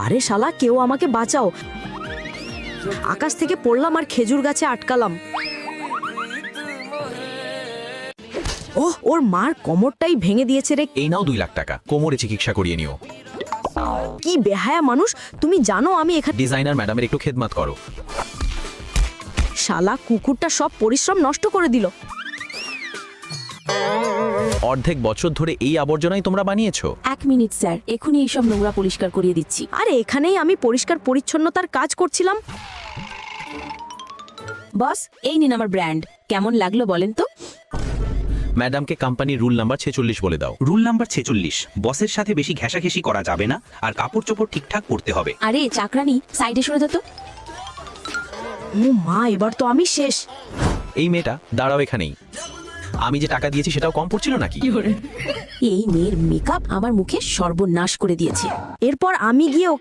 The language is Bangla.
আরে শালা, কেউ আমাকে বাঁচাও। আকাশ থেকে পড়লাম আর খেজুর গাছে আটকালাম। ওহ, ওর মার কোমরটাই ভেঙে দিয়েছে রে। এই নাও 2 লাখ টাকা, কোমরে চিকিৎসা করিয়ে নিও। কি বেহায়া মানুষ, তুমি জানো আমি এখানে। ডিজাইনার ম্যাডামের একটু খেদমত করো। শালা কুকুরটা সব পরিশ্রম নষ্ট করে দিল। অর্ধেক বছর ধরে এই আবর্জনাই তোমরা বানিয়েছো? 1 মিনিট স্যার, এখনই এইসব নোংরা পরিষ্কার করিয়ে দিচ্ছি। আরে এখানেই আমি পরিষ্কার পরিচ্ছন্নতার কাজ করছিলাম। বস, এই নিন আমার ব্র্যান্ড। কেমন লাগলো বলেন তো? ম্যাডামকে কোম্পানির রুল নাম্বার 46 বলে দাও। রুল নাম্বার 46, বসের সাথে বেশি ঘেঁষাঘেঁষি করা যাবে না, আর কাপড় চোপড় ঠিকঠাক পরতে হবে। আরে চাকরানি, সাইডে সরে দাও তো। ও মা, এবার তো আমি শেষ। এই মেয়েটা দাঁড়াও এখানেই। আমি যে টাকা দিয়েছি সেটাও কম পড়ছিল নাকি? এই মেয়ের মেকআপ আমার মুখে সর্বনাশ করে দিয়েছে। এরপর আমি গিয়ে ওকে